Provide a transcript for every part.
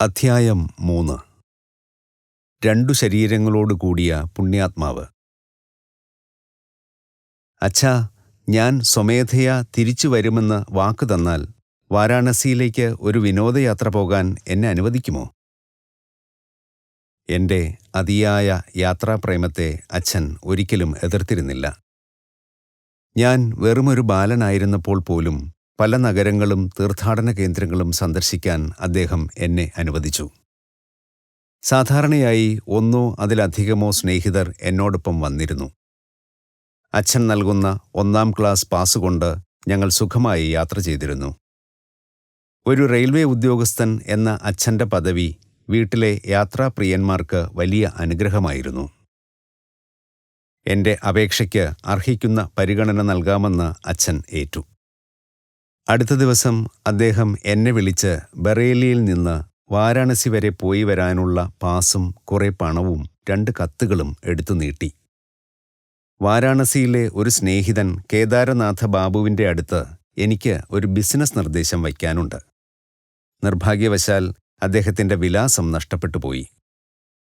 അധ്യായം 3. രണ്ടു ശരീരങ്ങളോട് കൂടിയ പുണ്യാത്മാവ്. അച്ഛാ, ഞാൻ സ്വമേധയാ തിരിച്ചു വരുമെന്ന് വാക്കു തന്നാൽ വാരാണസിയിലേക്ക് ഒരു വിനോദയാത്ര പോകാൻ എന്നെ അനുവദിക്കുമോ? എൻ്റെ അതിയായ യാത്രാപ്രേമത്തെ അച്ഛൻ ഒരിക്കലും എതിർത്തിരുന്നില്ല. ഞാൻ വെറുമൊരു ബാലനായിരുന്നപ്പോൾ പോലും പല നഗരങ്ങളും തീർത്ഥാടന കേന്ദ്രങ്ങളും സന്ദർശിക്കാൻ അദ്ദേഹം എന്നെ അനുവദിച്ചു. സാധാരണയായി ഒന്നോ അതിലധികമോ സ്നേഹിതർ എന്നോടൊപ്പം വന്നിരുന്നു. അച്ഛൻ നൽകുന്ന 1-ാം ക്ലാസ് പാസുകൊണ്ട് ഞങ്ങൾ സുഖമായി യാത്ര ചെയ്തിരുന്നു. ഒരു റെയിൽവേ ഉദ്യോഗസ്ഥൻ എന്ന അച്ഛൻ്റെ പദവി വീട്ടിലെ യാത്രാപ്രിയന്മാർക്ക് വലിയ അനുഗ്രഹമായിരുന്നു. എൻ്റെ അപേക്ഷയ്ക്ക് അർഹിക്കുന്ന പരിഗണന നൽകാമെന്ന് അച്ഛൻ ഏറ്റു. അടുത്ത ദിവസം അദ്ദേഹം എന്നെ വിളിച്ച് ബറേലിയിൽ നിന്ന് വാരാണസി വരെ പോയി വരാനുള്ള പാസും കുറെ പണവും 2 കത്തുകളും എടുത്തു നീട്ടി. വാരാണസിയിലെ ഒരു സ്നേഹിതൻ കേദാരനാഥ ബാബുവിൻ്റെ അടുത്ത് എനിക്ക് ഒരു ബിസിനസ് നിർദ്ദേശം വയ്ക്കാനുണ്ട്. നിർഭാഗ്യവശാൽ അദ്ദേഹത്തിൻ്റെ വിലാസം നഷ്ടപ്പെട്ടുപോയി.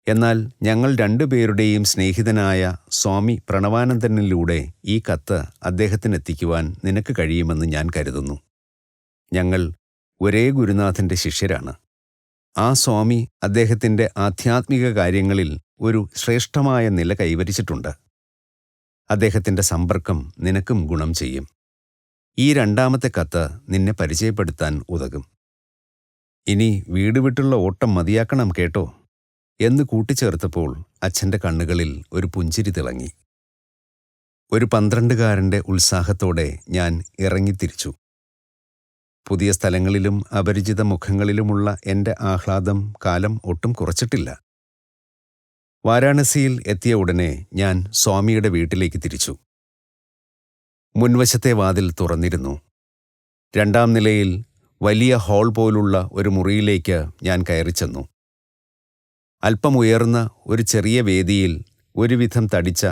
എന്നാൽ ഞങ്ങൾ 2 പേരുടെയും സ്നേഹിതനായ സ്വാമി പ്രണവാനന്ദനിലൂടെ ഈ കത്ത് അദ്ദേഹത്തിനെത്തിക്കുവാൻ നിനക്ക് കഴിയുമെന്ന് ഞാൻ കരുതുന്നു. ഞങ്ങൾ ഒരേ ഗുരുനാഥൻ്റെ ശിഷ്യരാണ്. ആ സ്വാമി അദ്ദേഹത്തിൻ്റെ ആധ്യാത്മിക കാര്യങ്ങളിൽ ഒരു ശ്രേഷ്ഠമായ നില കൈവരിച്ചിട്ടുണ്ട്. അദ്ദേഹത്തിൻ്റെ സമ്പർക്കം നിനക്കും ഗുണം ചെയ്യും. ഈ 2-ാമത്തെ കത്ത് നിന്നെ പരിചയപ്പെടുത്താൻ ഉതകും. ഇനി വീട് വിട്ടുള്ള ഓട്ടം മതിയാക്കണം കേട്ടോ എന്ന് കൂട്ടിച്ചേർത്തപ്പോൾ അച്ഛൻ്റെ കണ്ണുകളിൽ ഒരു പുഞ്ചിരി തിളങ്ങി. ഒരു 12-കാരൻ്റെ ഉത്സാഹത്തോടെ ഞാൻ ഇറങ്ങിത്തിരിച്ചു. പുതിയ സ്ഥലങ്ങളിലും അപരിചിത മുഖങ്ങളിലുമുള്ള എൻ്റെ ആഹ്ലാദം കാലം ഒട്ടും കുറച്ചിട്ടില്ല. വാരാണസിയിൽ എത്തിയ ഉടനെ ഞാൻ സ്വാമിയുടെ വീട്ടിലേക്ക് തിരിച്ചു. മുൻവശത്തെ വാതിൽ തുറന്നിരുന്നു. 2-ാം നിലയിൽ വലിയ ഹാൾ പോലുള്ള ഒരു മുറിയിലേക്ക് ഞാൻ കയറിച്ചെന്നു. അല്പം ഉയർന്ന ഒരു ചെറിയ വേദിയിൽ ഒരുവിധം തടിച്ച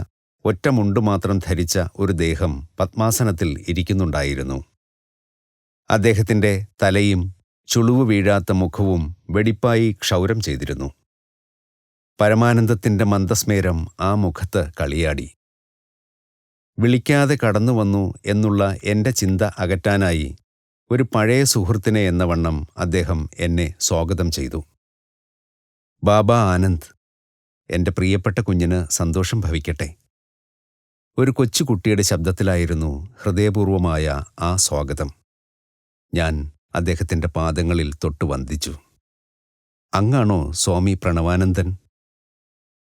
ഒറ്റ മുണ്ടു മാത്രം ധരിച്ച ഒരു ദേഹം പത്മാസനത്തിൽ ഇരിക്കുന്നുണ്ടായിരുന്നു. അദ്ദേഹത്തിൻ്റെ തലയും ചുളിവു വീഴാത്ത മുഖവും വെടിപ്പായി ക്ഷൗരം ചെയ്തിരുന്നു. പരമാനന്ദത്തിൻ്റെ മന്ദസ്മേരം ആ മുഖത്ത് കളിയാടി. വിളിക്കാതെ കടന്നുവന്നു എന്നുള്ള എൻ്റെ ചിന്ത അകറ്റാനായി ഒരു പഴയ സുഹൃത്തിനെ എന്ന വണ്ണം അദ്ദേഹം എന്നെ സ്വാഗതം ചെയ്തു. ബാബാ ആനന്ദ്, എൻ്റെ പ്രിയപ്പെട്ട കുഞ്ഞിന് സന്തോഷം ഭവിക്കട്ടെ. ഒരു കൊച്ചുകുട്ടിയുടെ ശബ്ദത്തിലായിരുന്നു ഹൃദയപൂർവമായ ആ സ്വാഗതം. ഞാൻ അദ്ദേഹത്തിൻ്റെ പാദങ്ങളിൽ തൊട്ടു വന്ദിച്ചു. അങ്ങാണോ സ്വാമി പ്രണവാനന്ദൻ?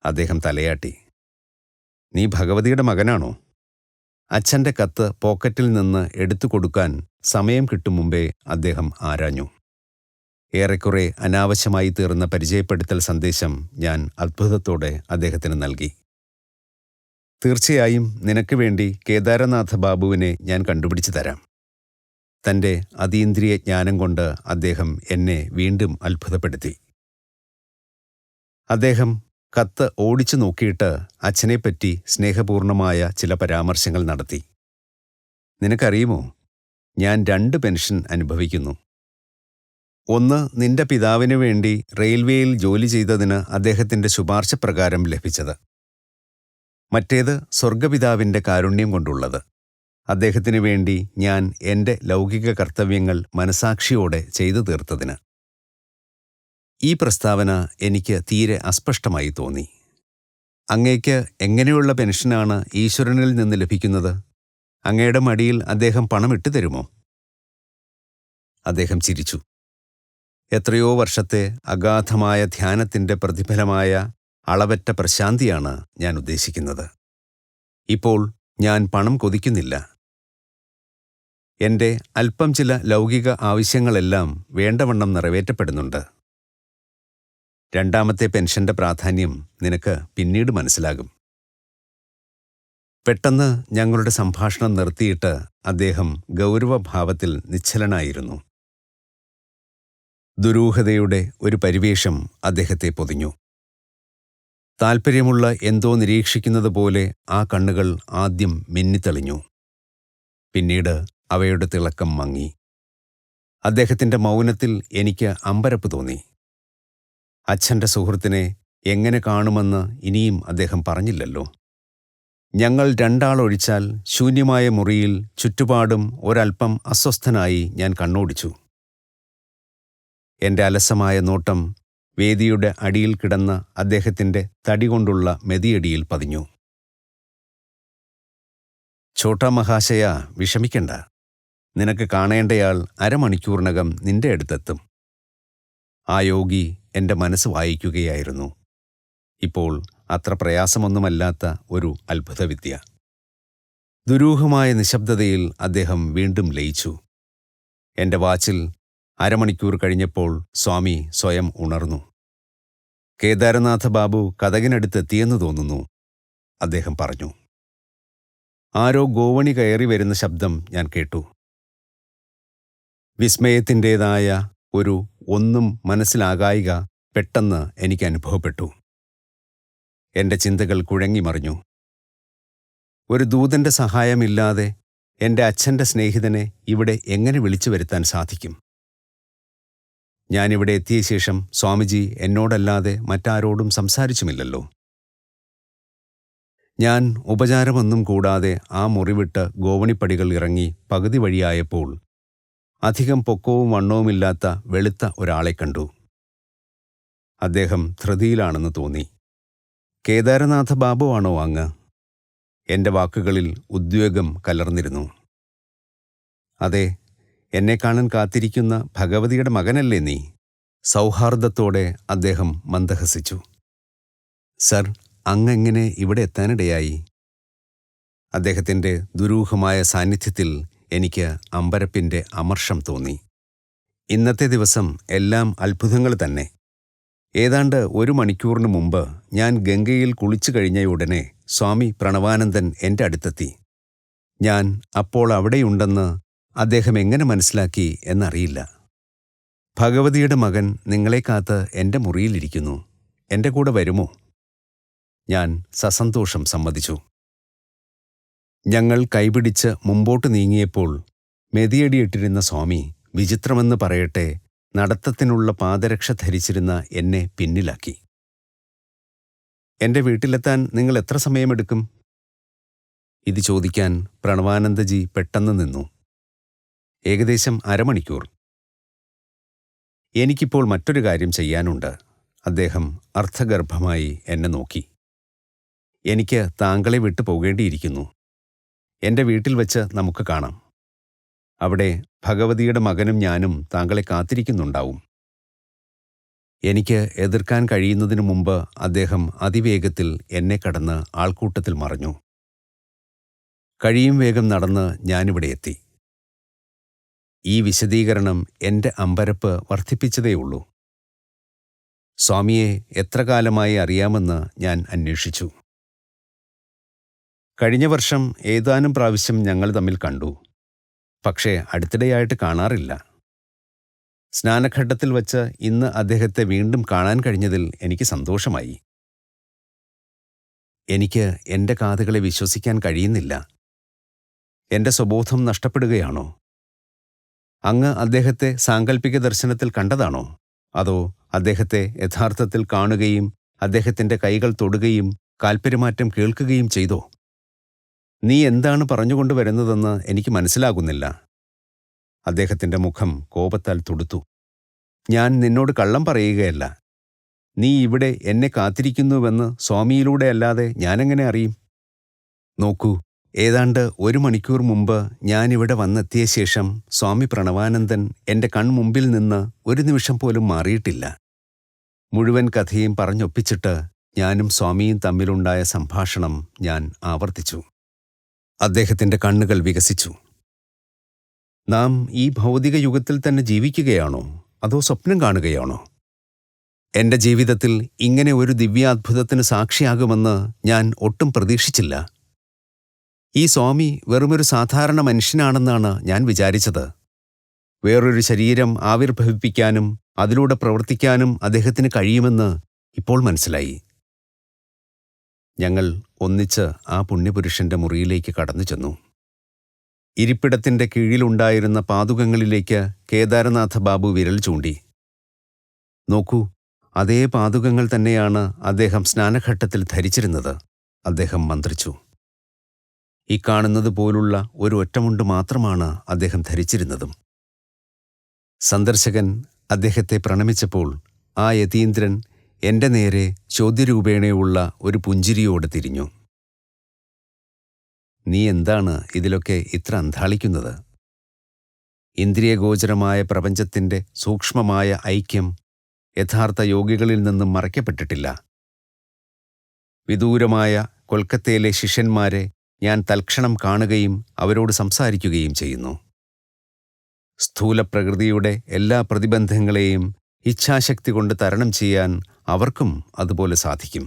അദ്ദേഹം തലയാട്ടി. നീ ഭഗവതിയുടെ മകനാണോ? അച്ഛൻ്റെ കത്ത് പോക്കറ്റിൽ നിന്ന് എടുത്തു കൊടുക്കാൻ സമയം കിട്ടും മുമ്പേ അദ്ദേഹം ആരാഞ്ഞു. ഏറെക്കുറെ അനാവശ്യമായി തീർന്ന പരിചയപ്പെടുത്തൽ സന്ദേശം ഞാൻ അത്ഭുതത്തോടെ അദ്ദേഹത്തിന് നൽകി. തീർച്ചയായും നിനക്ക് വേണ്ടി കേദാരനാഥ ബാബുവിനെ ഞാൻ കണ്ടുപിടിച്ചു തരാം. തൻ്റെ അതീന്ദ്രിയ ജ്ഞാനം കൊണ്ട് അദ്ദേഹം എന്നെ വീണ്ടും അത്ഭുതപ്പെടുത്തി. അദ്ദേഹം കത്ത് ഓടിച്ചു നോക്കിയിട്ട് അച്ഛനെപ്പറ്റി സ്നേഹപൂർണമായ ചില പരാമർശങ്ങൾ നടത്തി. നിനക്കറിയുമോ, ഞാൻ 2 പെൻഷൻ അനുഭവിക്കുന്നു. ഒന്ന് നിന്റെ പിതാവിനു വേണ്ടി റെയിൽവേയിൽ ജോലി ചെയ്തതിന് അദ്ദേഹത്തിൻ്റെ ശുപാർശ പ്രകാരം ലഭിച്ചത്. മറ്റേത് സ്വർഗപിതാവിൻ്റെ കാരുണ്യം കൊണ്ടുള്ളത്. അദ്ദേഹത്തിനു വേണ്ടി ഞാൻ എൻ്റെ ലൗകിക കർത്തവ്യങ്ങൾ മനസാക്ഷിയോടെ ചെയ്തു തീർത്തതിന്. ഈ പ്രസ്താവന എനിക്ക് തീരെ അസ്പഷ്ടമായി തോന്നി. അങ്ങേക്ക് എങ്ങനെയുള്ള പെൻഷനാണ് ഈശ്വരനിൽ നിന്ന് ലഭിക്കുന്നത്? അങ്ങയുടെ മടിയിൽ അദ്ദേഹം പണം ഇട്ടുതരുമോ? അദ്ദേഹം ചിരിച്ചു. എത്രയോ വർഷത്തെ അഗാധമായ ധ്യാനത്തിൻ്റെ പ്രതിഫലമായ അളവറ്റ പ്രശാന്തിയാണ് ഞാൻ ഉദ്ദേശിക്കുന്നത്. ഇപ്പോൾ ഞാൻ പണം കൊതിക്കുന്നില്ല. എൻ്റെ അല്പം ചില ലൗകിക ആവശ്യങ്ങളെല്ലാം വേണ്ടവണ്ണം നിറവേറ്റപ്പെടുന്നുണ്ട്. 2-ാമത്തെ പെൻഷന്റെ പ്രാധാന്യം നിനക്ക് പിന്നീട് മനസ്സിലാകും. പെട്ടെന്ന് ഞങ്ങളുടെ സംഭാഷണം നിർത്തിയിട്ട് അദ്ദേഹം ഗൗരവഭാവത്തിൽ നിശ്ചലനായിരുന്നു. ദുരൂഹതയുടെ ഒരു പരിവേഷം അദ്ദേഹത്തെ പൊതിഞ്ഞു. താൽപ്പര്യമുള്ള എന്തോ നിരീക്ഷിക്കുന്നത് പോലെ ആ കണ്ണുകൾ ആദ്യം മിന്നിത്തെളിഞ്ഞു. പിന്നീട് അവയുടെ തിളക്കം മങ്ങി. അദ്ദേഹത്തിൻ്റെ മൗനത്തിൽ എനിക്ക് അമ്പരപ്പ് തോന്നി. അച്ഛൻ്റെ സുഹൃത്തിനെ എങ്ങനെ കാണുമെന്ന് ഇനിയും അദ്ദേഹം പറഞ്ഞില്ലല്ലോ. ഞങ്ങൾ രണ്ടാളൊഴിച്ചാൽ ശൂന്യമായ മുറിയിൽ ചുറ്റുപാടും ഒരൽപ്പം അസ്വസ്ഥനായി ഞാൻ കണ്ണോടിച്ചു. എൻ്റെ അലസമായ നോട്ടം വേദിയുടെ അടിയിൽ കിടന്ന അദ്ദേഹത്തിൻ്റെ തടികൊണ്ടുള്ള മെതിയടിയിൽ പതിഞ്ഞു. ഛോട്ടാ മഹാശയ, വിഷമിക്കണ്ട. നിനക്ക് കാണേണ്ടയാൾ അരമണിക്കൂറിനകം നിന്റെ അടുത്തെത്തും. ആ യോഗി എൻ്റെ മനസ്സ് വായിക്കുകയായിരുന്നു. ഇപ്പോൾ അത്ര പ്രയാസമൊന്നുമല്ലാത്ത ഒരു അത്ഭുതവിദ്യ. ദുരൂഹമായ നിശബ്ദതയിൽ അദ്ദേഹം വീണ്ടും ലയിച്ചു. എൻ്റെ വാച്ചിൽ അരമണിക്കൂർ കഴിഞ്ഞപ്പോൾ സ്വാമി സ്വയം ഉണർന്നു. കേദാരനാഥ ബാബു കതകിനടുത്തെത്തിയെന്ന് തോന്നുന്നു, അദ്ദേഹം പറഞ്ഞു. ആരോ ഗോവണി കയറി വരുന്ന ശബ്ദം ഞാൻ കേട്ടു. വിസ്മയത്തിൻ്റേതായ ഒരു ഒന്നും മനസ്സിലാകായിക പെട്ടെന്ന് എനിക്ക് അനുഭവപ്പെട്ടു. എൻ്റെ ചിന്തകൾ കുഴങ്ങിമറിഞ്ഞു. ഒരു ദൂതൻ്റെ സഹായമില്ലാതെ എൻ്റെ അച്ഛൻ്റെ സ്നേഹിതനെ ഇവിടെ എങ്ങനെ വിളിച്ചു വരുത്താൻ സാധിക്കും? ഞാനിവിടെ എത്തിയ ശേഷം സ്വാമിജി എന്നോടല്ലാതെ മറ്റാരോടും സംസാരിച്ചുമില്ലല്ലോ. ഞാൻ ഉപചാരമൊന്നും കൂടാതെ ആ മുറിവിട്ട് ഗോവണിപ്പടികൾ ഇറങ്ങി പകുതി വഴിയായപ്പോൾ അധികം പൊക്കവും വണ്ണവുമില്ലാത്ത വെളുത്ത ഒരാളെ കണ്ടു. അദ്ദേഹം ധൃതിയിലാണെന്ന് തോന്നി. കേദാരനാഥ ബാബു ആണോ അങ്ങ്? എൻ്റെ വാക്കുകളിൽ ഉദ്വേഗം കലർന്നിരുന്നു. അതെ, എന്നെ കാണാൻ കാത്തിരിക്കുന്ന ഭഗവതിയുടെ മകനല്ലേ നീ? സൗഹാർദ്ദത്തോടെ അദ്ദേഹം മന്ദഹസിച്ചു. സർ, അങ്ങെങ്ങനെ ഇവിടെ എത്താനിടയായി? അദ്ദേഹത്തിൻ്റെ ദുരൂഹമായ സാന്നിധ്യത്തിൽ എനിക്ക് അമ്പരപ്പിൻ്റെ അമർഷം തോന്നി. ഇന്നത്തെ ദിവസം എല്ലാം അത്ഭുതങ്ങൾ തന്നെ. ഏതാണ്ട് 1 മണിക്കൂറിന് മുമ്പ് ഞാൻ ഗംഗയിൽ കുളിച്ചു കഴിഞ്ഞയുടനെ സ്വാമി പ്രണവാനന്ദൻ എൻ്റെ അടുത്തെത്തി. ഞാൻ അപ്പോൾ അവിടെയുണ്ടെന്ന് അദ്ദേഹം എങ്ങനെ മനസ്സിലാക്കി എന്നറിയില്ല. ഭഗവതിയുടെ മകൻ നിങ്ങളെ കാത്ത് എൻ്റെ മുറിയിലിരിക്കുന്നു. എൻ്റെ കൂടെ വരുമോ? ഞാൻ സസന്തോഷം സമ്മതിച്ചു. ഞങ്ങൾ കൈപിടിച്ച് മുമ്പോട്ട് നീങ്ങിയപ്പോൾ മെതിയടിയിട്ടിരുന്ന സ്വാമി, വിചിത്രമെന്ന് പറയട്ടെ, നടത്തത്തിനുള്ള പാദരക്ഷ ധരിച്ചിരുന്ന എന്നെ പിന്നിലാക്കി. എൻ്റെ വീട്ടിലെത്താൻ നിങ്ങൾ എത്ര സമയമെടുക്കും? ഇത് ചോദിക്കാൻ പ്രണവാനന്ദജി പെട്ടെന്ന് നിന്നു. ഏകദേശം അരമണിക്കൂർ. എനിക്കിപ്പോൾ മറ്റൊരു കാര്യം ചെയ്യാനുണ്ട്. അദ്ദേഹം അർത്ഥഗർഭമായി എന്നെ നോക്കി. എനിക്ക് താങ്കളെ വിട്ടു പോകേണ്ടിയിരിക്കുന്നു. എൻ്റെ വീട്ടിൽ വച്ച് നമുക്ക് കാണാം. അവിടെ ഭഗവതിയുടെ മകനും ഞാനും താങ്കളെ കാത്തിരിക്കുന്നുണ്ടാവും. എനിക്ക് എതിർക്കാൻ കഴിയുന്നതിനു മുമ്പ് അദ്ദേഹം അതിവേഗത്തിൽ എന്നെ കടന്ന് ആൾക്കൂട്ടത്തിൽ മറഞ്ഞു. കഴിയും വേഗം നടന്ന് ഞാനിവിടെ എത്തി. ഈ വിശദീകരണം എൻ്റെ അമ്പരപ്പ് വർദ്ധിപ്പിച്ചതേയുള്ളൂ. സ്വാമിയെ എത്ര കാലമായി അറിയാമെന്ന് ഞാൻ അന്വേഷിച്ചു. കഴിഞ്ഞ വർഷം ഏതാനും പ്രാവശ്യം ഞങ്ങൾ തമ്മിൽ കണ്ടു. പക്ഷേ അടുത്തിടെയായിട്ട് കാണാറില്ല. സ്നാനഘട്ടത്തിൽ വച്ച് ഇന്ന് അദ്ദേഹത്തെ വീണ്ടും കാണാൻ കഴിഞ്ഞതിൽ എനിക്ക് സന്തോഷമായി. എനിക്ക് എൻ്റെ കാതുകളെ വിശ്വസിക്കാൻ കഴിയുന്നില്ല. എൻ്റെ സ്വബോധം നഷ്ടപ്പെടുകയാണോ? അങ്ങ് അദ്ദേഹത്തെ സാങ്കല്പിക ദർശനത്തിൽ കണ്ടതാണോ? അതോ അദ്ദേഹത്തെ യഥാർത്ഥത്തിൽ കാണുകയും അദ്ദേഹത്തിൻ്റെ കൈകൾ തൊടുകയും കാൽപ്പെരുമാറ്റം കേൾക്കുകയും ചെയ്തോ? നീ എന്താണ് പറഞ്ഞുകൊണ്ടുവരുന്നതെന്ന് എനിക്ക് മനസ്സിലാകുന്നില്ല. അദ്ദേഹത്തിൻ്റെ മുഖം കോപത്താൽ തുടുത്തു. ഞാൻ നിന്നോട് കള്ളം പറയുകയല്ല. നീ ഇവിടെ എന്നെ കാത്തിരിക്കുന്നുവെന്ന് സ്വാമിയിലൂടെ അല്ലാതെ ഞാനെങ്ങനെ അറിയും? നോക്കൂ, ഏതാണ്ട് 1 മണിക്കൂർ മുമ്പ് ഞാനിവിടെ വന്നെത്തിയ ശേഷം സ്വാമി പ്രണവാനന്ദൻ എൻ്റെ കൺമുമ്പിൽ നിന്ന് ഒരു നിമിഷം പോലും മാറിയിട്ടില്ല. മുഴുവൻ കഥയും പറഞ്ഞൊപ്പിച്ചിട്ട് ഞാനും സ്വാമിയും തമ്മിലുണ്ടായ സംഭാഷണം ഞാൻ ആവർത്തിച്ചു. അദ്ദേഹത്തിൻ്റെ കണ്ണുകൾ വികസിച്ചു. നാം ഈ ഭൗതിക യുഗത്തിൽ തന്നെ ജീവിക്കുകയാണോ അതോ സ്വപ്നം കാണുകയാണോ? എൻ്റെ ജീവിതത്തിൽ ഇങ്ങനെ ഒരു ദിവ്യാത്ഭുതത്തിന് സാക്ഷിയാകുമെന്ന് ഞാൻ ഒട്ടും പ്രതീക്ഷിച്ചില്ല. ഈ സ്വാമി വെറുമൊരു സാധാരണ മനുഷ്യനാണെന്നാണ് ഞാൻ വിചാരിച്ചത്. വേറൊരു ശരീരം ആവിർഭവിപ്പിക്കാനും അതിലൂടെ പ്രവർത്തിക്കാനും അദ്ദേഹത്തിന് കഴിയുമെന്ന് ഇപ്പോൾ മനസ്സിലായി. ഞങ്ങൾ ഒന്നിച്ച് ആ പുണ്യപുരുഷന്റെ മുറിയിലേക്ക് കടന്നു ചെന്നു. ഇരിപ്പിടത്തിൻ്റെ കീഴിലുണ്ടായിരുന്ന പാദുകങ്ങളിലേക്ക് കേദാരനാഥ ബാബു വിരൽ ചൂണ്ടി. നോക്കൂ, അതേ പാദുകങ്ങൾ തന്നെയാണ് അദ്ദേഹം സ്നാനഘട്ടത്തിൽ ധരിച്ചിരുന്നത്. അദ്ദേഹം മന്ത്രിച്ചു. ഈ കാണുന്നത് പോലുള്ള ഒരു ഒറ്റമുണ്ട് മാത്രമാണ് അദ്ദേഹം ധരിച്ചിരുന്നതും. സന്ദർശകൻ അദ്ദേഹത്തെ പ്രണമിച്ചപ്പോൾ ആ യതീന്ദ്രൻ എൻ്റെ നേരെ ചോദ്യരൂപേണയുള്ള ഒരു പുഞ്ചിരിയോടെ തിരിഞ്ഞു. നീ എന്താണ് ഇതിലൊക്കെ ഇത്ര അന്ധാളിക്കുന്നത്? ഇന്ദ്രിയഗോചരമായ പ്രപഞ്ചത്തിൻ്റെ സൂക്ഷ്മമായ ഐക്യം യഥാർത്ഥ യോഗികളിൽ നിന്നും മറയ്ക്കപ്പെട്ടിട്ടില്ല. വിദൂരമായ കൊൽക്കത്തയിലെ ശിഷ്യന്മാരെ ഞാൻ തൽക്ഷണം കാണുകയും അവരോട് സംസാരിക്കുകയും ചെയ്യുന്നു. സ്ഥൂലപ്രകൃതിയുടെ എല്ലാ പ്രതിബന്ധങ്ങളെയും ഇച്ഛാശക്തി കൊണ്ട് തരണം ചെയ്യാൻ അവർക്കും അതുപോലെ സാധിക്കും.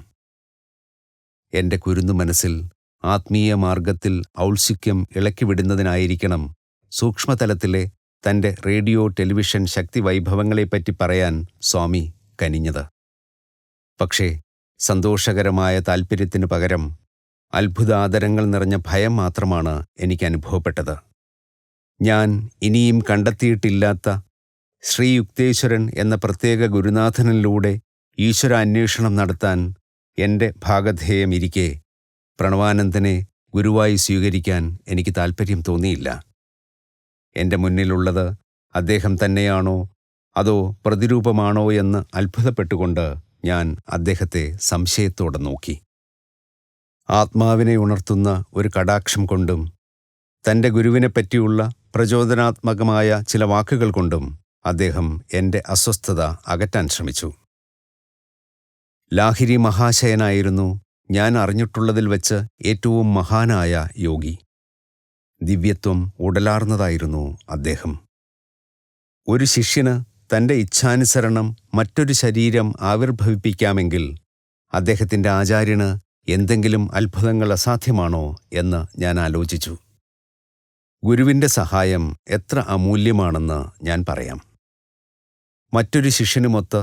എൻ്റെ കുരുന്നു മനസ്സിൽ ആത്മീയ മാർഗത്തിൽ ഔത്സുക്യം ഇളക്കിവിടുന്നതിനായിരിക്കണം സൂക്ഷ്മതലത്തിലെ തൻ്റെ റേഡിയോ ടെലിവിഷൻ ശക്തി വൈഭവങ്ങളെപ്പറ്റി പറയാൻ സ്വാമി കനിഞ്ഞത്. പക്ഷേ സന്തോഷകരമായ താൽപ്പര്യത്തിനു പകരം അത്ഭുതാദരങ്ങൾ നിറഞ്ഞ ഭയം മാത്രമാണ് എനിക്ക് അനുഭവപ്പെട്ടത്. ഞാൻ ഇനിയും കണ്ടെത്തിയിട്ടില്ലാത്ത ശ്രീ യുക്തേശ്വരൻ എന്ന പ്രത്യേക ഗുരുനാഥനിലൂടെ ഈശ്വരാന്വേഷണം നടത്താൻ എൻ്റെ ഭാഗധേയമിരിക്കെ പ്രണവാനന്ദനെ ഗുരുവായി സ്വീകരിക്കാൻ എനിക്ക് താൽപ്പര്യം തോന്നിയില്ല. എൻ്റെ മുന്നിലുള്ളത് അദ്ദേഹം തന്നെയാണോ അതോ പ്രതിരൂപമാണോ എന്ന് അത്ഭുതപ്പെട്ടുകൊണ്ട് ഞാൻ അദ്ദേഹത്തെ സംശയത്തോടെ നോക്കി. ആത്മാവിനെ ഉണർത്തുന്ന ഒരു കടാക്ഷം കൊണ്ടും തൻ്റെ ഗുരുവിനെപ്പറ്റിയുള്ള പ്രചോദനാത്മകമായ ചില വാക്കുകൾ കൊണ്ടും അദ്ദേഹം എൻ്റെ അസ്വസ്ഥത അകറ്റാൻ ശ്രമിച്ചു. ലാഹിരി മഹാശയനായിരുന്നു ഞാൻ അറിഞ്ഞിട്ടുള്ളതിൽ വെച്ച് ഏറ്റവും മഹാനായ യോഗി. ദിവ്യത്വം ഉടലാർന്നതായിരുന്നു അദ്ദേഹം. ഒരു ശിഷ്യന് തൻ്റെ ഇച്ഛാനുസരണം മറ്റൊരു ശരീരം ആവിർഭവിപ്പിക്കാമെങ്കിൽ അദ്ദേഹത്തിൻ്റെ ആചാര്യന് എന്തെങ്കിലും അത്ഭുതങ്ങൾ അസാധ്യമാണോ എന്ന് ഞാൻ ആലോചിച്ചു. ഗുരുവിൻ്റെ സഹായം എത്ര അമൂല്യമാണെന്ന് ഞാൻ പറയാം. മറ്റൊരു ശിഷ്യനുമൊത്ത്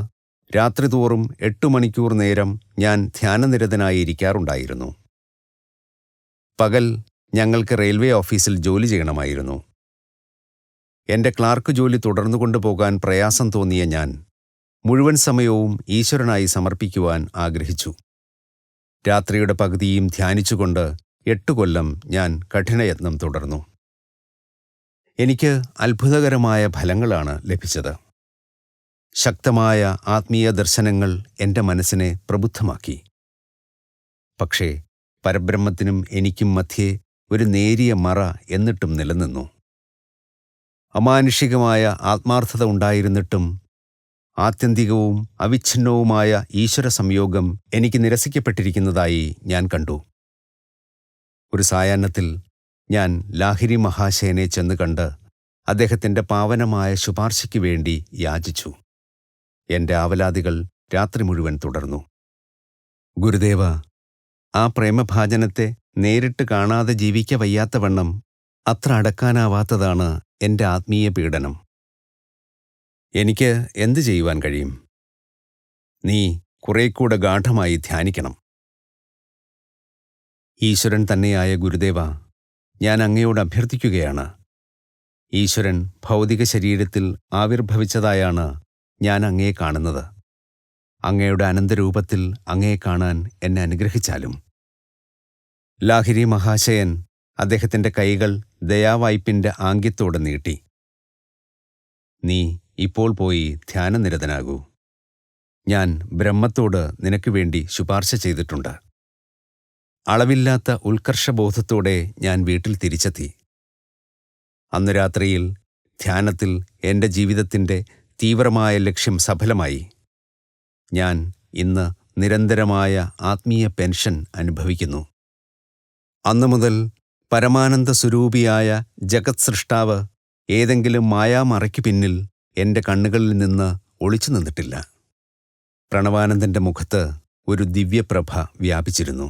രാത്രിതോറും 8 മണിക്കൂർ നേരം ഞാൻ ധ്യാനനിരതനായിരിക്കാറുണ്ടായിരുന്നു. പകൽ ഞങ്ങൾക്ക് റെയിൽവേ ഓഫീസിൽ ജോലി ചെയ്യണമായിരുന്നു. എൻ്റെ ക്ലാർക്ക് ജോലി തുടർന്നുകൊണ്ടുപോകാൻ പ്രയാസം തോന്നിയ ഞാൻ മുഴുവൻ സമയവും ഈശ്വരനായി സമർപ്പിക്കുവാൻ ആഗ്രഹിച്ചു. രാത്രിയുടെ പകുതിയും ധ്യാനിച്ചുകൊണ്ട് 8 കൊല്ലം ഞാൻ കഠിനയത്നം തുടർന്നു. എനിക്ക് അത്ഭുതകരമായ ഫലങ്ങളാണ് ലഭിച്ചത്. ശക്തമായ ആത്മീയ ദർശനങ്ങൾ എൻ്റെ മനസ്സിനെ പ്രബുദ്ധമാക്കി. പക്ഷേ പരബ്രഹ്മത്തിനും എനിക്കും മധ്യേ ഒരു നേരിയ മറ എന്നിട്ടും നിലനിന്നു. അമാനുഷികമായ ആത്മാർത്ഥത ഉണ്ടായിരുന്നിട്ടും ആത്യന്തികവും അവിച്ഛിന്നവുമായ ഈശ്വര സംയോഗം എനിക്ക് നിരസിക്കപ്പെട്ടിരിക്കുന്നതായി ഞാൻ കണ്ടു. ഒരു സായാഹ്നത്തിൽ ഞാൻ ലാഹിരി മഹാശയനെ ചെന്ന് കണ്ട് അദ്ദേഹത്തിൻ്റെ പാവനമായ ശുപാർശയ്ക്ക് വേണ്ടി യാചിച്ചു. എൻ്റെ ആവലാതികൾ രാത്രി മുഴുവൻ തുടർന്നു. ഗുരുദേവ, ആ പ്രേമഭാജനത്തെ നേരിട്ട് കാണാതെ ജീവിക്ക വയ്യാത്തവണ്ണം അത്ര അടക്കാനാവാത്തതാണ് എൻ്റെ ആത്മീയ പീഡനം. എനിക്ക് എന്തു ചെയ്യുവാൻ കഴിയും? നീ കുറേക്കൂടെ ഗാഢമായി ധ്യാനിക്കണം. ഈശ്വരൻ തന്നെയായ ഗുരുദേവ, ഞാൻ അങ്ങയോട് അഭ്യർത്ഥിക്കുകയാണ്. ഈശ്വരൻ ഭൗതിക ശരീരത്തിൽ ആവിർഭവിച്ചതായാണ് ഞാൻ അങ്ങയെ കാണുന്നത്. അങ്ങയുടെ അനന്തരൂപത്തിൽ അങ്ങയെ കാണാൻ എന്നെ അനുഗ്രഹിച്ചാലും. ലാഹിരി മഹാശയൻ അദ്ദേഹത്തിൻ്റെ കൈകൾ ദയാവായ്പിൻ്റെ ആംഗ്യത്തോടെ നീട്ടി. നീ ഇപ്പോൾ പോയി ധ്യാനനിരതനാകൂ. ഞാൻ ബ്രഹ്മത്തോട് നിനക്ക് വേണ്ടി ശുപാർശ ചെയ്തിട്ടുണ്ട്. അളവില്ലാത്ത ഉത്കർഷബോധത്തോടെ ഞാൻ വീട്ടിൽ തിരിച്ചെത്തി. അന്ന് രാത്രിയിൽ ധ്യാനത്തിൽ എൻ്റെ ജീവിതത്തിൻ്റെ തീവ്രമായ ലക്ഷ്യം സഫലമായി. ഞാൻ ഇന്ന് നിരന്തരമായ ആത്മീയ പെൻഷൻ അനുഭവിക്കുന്നു. അന്നു മുതൽ പരമാനന്ദ സ്വരൂപിയായ ജഗത് സൃഷ്ടാവ് ഏതെങ്കിലും മായാമറയ്ക്കു പിന്നിൽ എൻ്റെ കണ്ണുകളിൽ നിന്ന് ഒളിച്ചു നിന്നിട്ടില്ല. പ്രണവാനന്ദൻ്റെ മുഖത്ത് ഒരു ദിവ്യപ്രഭ വ്യാപിച്ചിരുന്നു.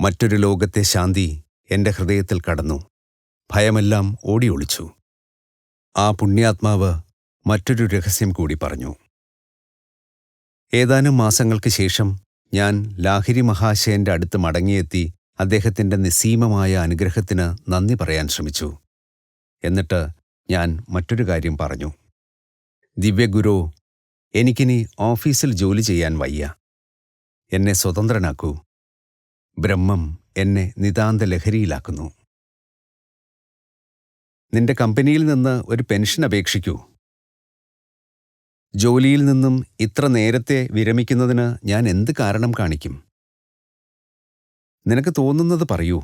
മറ്റൊരു ലോകത്തെ ശാന്തി എൻ്റെ ഹൃദയത്തിൽ കടന്നു. ഭയമെല്ലാം ഓടിയൊളിച്ചു. ആ പുണ്യാത്മാവ് മറ്റൊരു രഹസ്യം കൂടി പറഞ്ഞു. ഏതാനും മാസങ്ങൾക്ക് ശേഷം ഞാൻ ലാഹിരി മഹാശയൻ്റെ അടുത്ത് മടങ്ങിയെത്തി അദ്ദേഹത്തിൻ്റെ നിസ്സീമമായ അനുഗ്രഹത്തിന് നന്ദി പറയാൻ ശ്രമിച്ചു. എന്നിട്ട് ഞാൻ മറ്റൊരു കാര്യം പറഞ്ഞു. ദിവ്യഗുരോ, എനിക്കിനി ഓഫീസിൽ ജോലി ചെയ്യാൻ വയ്യ. എന്നെ സ്വതന്ത്രനാക്കൂ. ബ്രഹ്മം എന്നെ നിതാന്ത ലഹരിയിലാക്കുന്നു. നിന്റെ കമ്പനിയിൽ നിന്ന് ഒരു പെൻഷൻ അപേക്ഷിക്കൂ. ജോലിയിൽ നിന്നും ഇത്ര നേരത്തെ വിരമിക്കുന്നതിന് ഞാൻ എന്ത് കാരണം കാണിക്കും? നിനക്ക് തോന്നുന്നത് പറയൂ.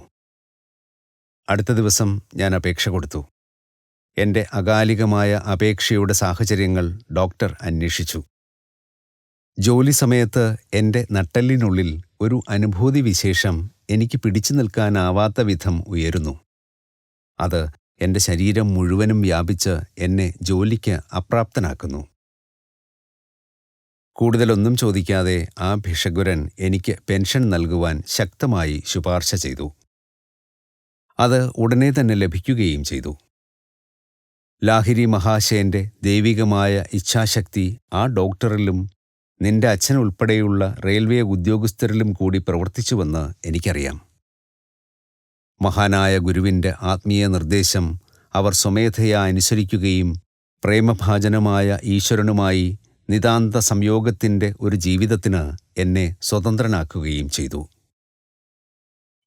അടുത്ത ദിവസം ഞാൻ അപേക്ഷ കൊടുത്തു. എൻ്റെ അകാലികമായ അപേക്ഷയുടെ സാഹചര്യങ്ങൾ ഡോക്ടർ അന്വേഷിച്ചു. ജോലി സമയത്ത് എൻ്റെ നട്ടെല്ലിനുള്ളിൽ ഒരു അനുഭൂതി വിശേഷം എനിക്ക് പിടിച്ചു നിൽക്കാനാവാത്ത വിധം ഉയരുന്നു. അത് എൻ്റെ ശരീരം മുഴുവനും വ്യാപിച്ച് എന്നെ ജോലിക്ക് അപ്രാപ്തനാക്കുന്നു. കൂടുതലൊന്നും ചോദിക്കാതെ ആ ഭിഷഗ്വരൻ എനിക്ക് പെൻഷൻ നൽകുവാൻ ശക്തമായി ശുപാർശ ചെയ്തു. അത് ഉടനെ തന്നെ ലഭിക്കുകയും ചെയ്തു. ലാഹിരി മഹാശയൻ്റെ ദൈവികമായ ഇച്ഛാശക്തി ആ ഡോക്ടറിലും നിന്റെ അച്ഛനുൾപ്പെടെയുള്ള റെയിൽവേ ഉദ്യോഗസ്ഥരിലും കൂടി പ്രവർത്തിച്ചുവെന്ന് എനിക്കറിയാം. മഹാനായ ഗുരുവിൻ്റെ ആത്മീയ നിർദ്ദേശം അവർ സ്വമേധയാ അനുസരിക്കുകയും പ്രേമഭാജനമായ ഈശ്വരനുമായി നിതാന്ത സംയോഗത്തിൻ്റെ ഒരു ജീവിതത്തിന് എന്നെ സ്വതന്ത്രനാക്കുകയും ചെയ്തു.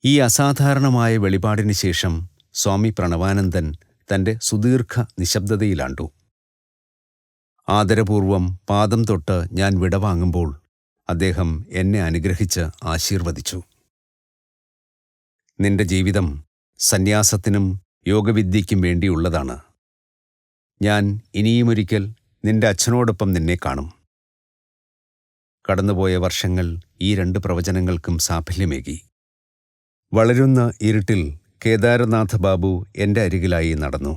ഈ അസാധാരണമായ വെളിപാടിന് ശേഷം സ്വാമി പ്രണവാനന്ദൻ തൻ്റെ സുദീർഘ നിശബ്ദതയിലാണ്ടു. ആദരപൂർവം പാദം തൊട്ട് ഞാൻ വിടവാങ്ങുമ്പോൾ അദ്ദേഹം എന്നെ അനുഗ്രഹിച്ച് ആശീർവദിച്ചു. നിന്റെ ജീവിതം സന്യാസത്തിനും യോഗവിദ്യയ്ക്കും വേണ്ടിയുള്ളതാണ്. ഞാൻ ഇനിയുമൊരിക്കൽ നിന്റെ അച്ഛനോടൊപ്പം നിന്നെ കാണും. കടന്നുപോയ വർഷങ്ങൾ ഈ 2 പ്രവചനങ്ങൾക്കും സാഫല്യമേകി. വളരുന്ന ഇരുട്ടിൽ കേദാരനാഥ ബാബു എൻ്റെ അരികിലായി നടന്നു.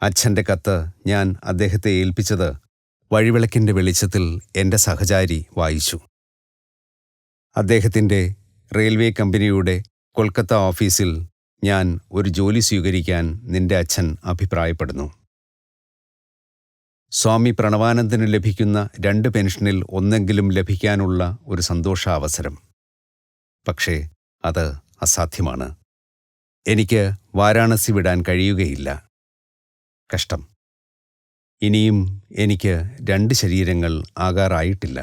അച്ഛൻ്റെ കത്ത് ഞാൻ അദ്ദേഹത്തെ ഏൽപ്പിച്ചത് വഴിവിളക്കിൻ്റെ വെളിച്ചത്തിൽ എൻ്റെ സഹചാരി വായിച്ചു. അദ്ദേഹത്തിൻ്റെ റെയിൽവേ കമ്പനിയുടെ കൊൽക്കത്ത ഓഫീസിൽ ഞാൻ ഒരു ജോലി സ്വീകരിക്കാൻ നിന്റെ അച്ഛൻ അഭിപ്രായപ്പെടുന്നു. സ്വാമി പ്രണവാനന്ദന് ലഭിക്കുന്ന 2 പെൻഷനിൽ ഒന്നെങ്കിലും ലഭിക്കാനുള്ള ഒരു സന്തോഷാവസരം. പക്ഷേ അത് അസാധ്യമാണ്. എനിക്ക് വാരാണസി വിടാൻ കഴിയുകയില്ല. കഷ്ടം. ഇനിയും എനിക്ക് 2 ശരീരങ്ങൾ ആകാറായിട്ടില്ല.